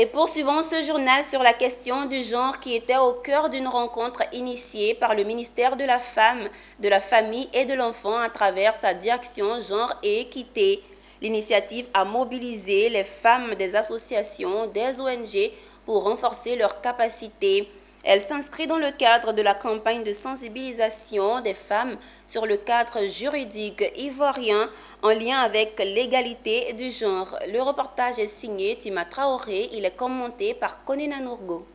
Et poursuivons ce journal sur la question du genre qui était au cœur d'une rencontre initiée par le ministère de la Femme, de la Famille et de l'Enfant à travers sa direction Genre et Équité. L'initiative a mobilisé les femmes des associations, des ONG pour renforcer leurs capacités. Elle s'inscrit dans le cadre de la campagne de sensibilisation des femmes sur le cadre juridique ivoirien en lien avec l'égalité du genre. Le reportage est signé Tima Traoré, il est commenté par Konina Nourgo.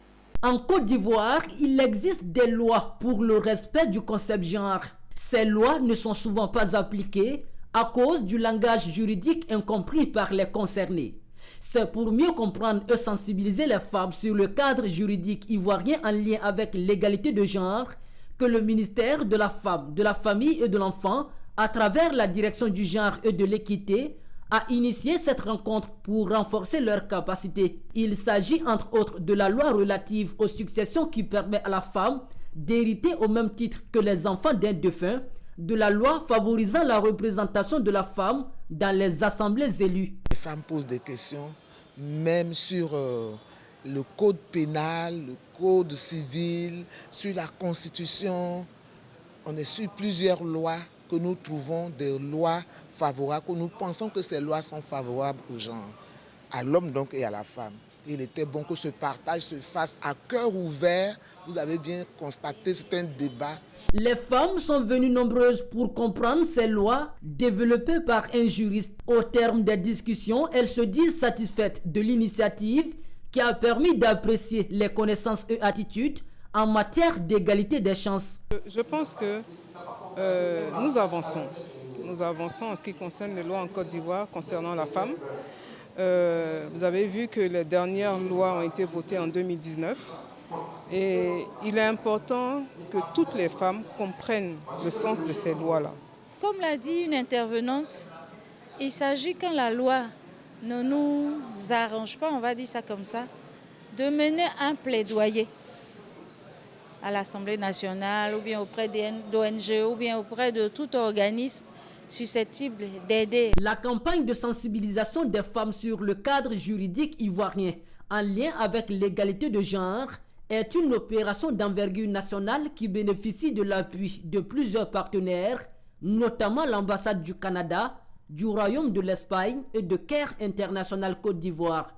En Côte d'Ivoire, il existe des lois pour le respect du concept genre. Ces lois ne sont souvent pas appliquées à cause du langage juridique incompris par les concernés. C'est pour mieux comprendre et sensibiliser les femmes sur le cadre juridique ivoirien en lien avec l'égalité de genre que le ministère de la Femme, de la Famille et de l'Enfant, à travers la direction du genre et de l'équité, a initié cette rencontre pour renforcer leurs capacités. Il s'agit entre autres de la loi relative aux successions qui permet à la femme d'hériter au même titre que les enfants d'un défunt, de la loi favorisant la représentation de la femme dans les assemblées élues. Les femmes posent des questions, même sur le code pénal, le code civil, sur la constitution. On est sur plusieurs lois que nous trouvons des lois favorables, que nous pensons que ces lois sont favorables au genre, à l'homme donc et à la femme. Il était bon que ce partage se fasse à cœur ouvert. Vous avez bien constaté, c'est un débat. Les femmes sont venues nombreuses pour comprendre ces lois développées par un juriste. Au terme des discussions, elles se disent satisfaites de l'initiative qui a permis d'apprécier les connaissances et attitudes en matière d'égalité des chances. Je pense que nous avançons. Nous avançons en ce qui concerne les lois en Côte d'Ivoire concernant la femme. Vous avez vu que les dernières lois ont été votées en 2019. Et il est important que toutes les femmes comprennent le sens de ces lois-là. Comme l'a dit une intervenante, il s'agit quand la loi ne nous arrange pas, on va dire ça comme ça, de mener un plaidoyer à l'Assemblée nationale ou bien auprès d'ONG ou bien auprès de tout organisme susceptible d'aider. La campagne de sensibilisation des femmes sur le cadre juridique ivoirien en lien avec l'égalité de genre est une opération d'envergure nationale qui bénéficie de l'appui de plusieurs partenaires, notamment l'ambassade du Canada, du Royaume de l'Espagne et de Care International Côte d'Ivoire.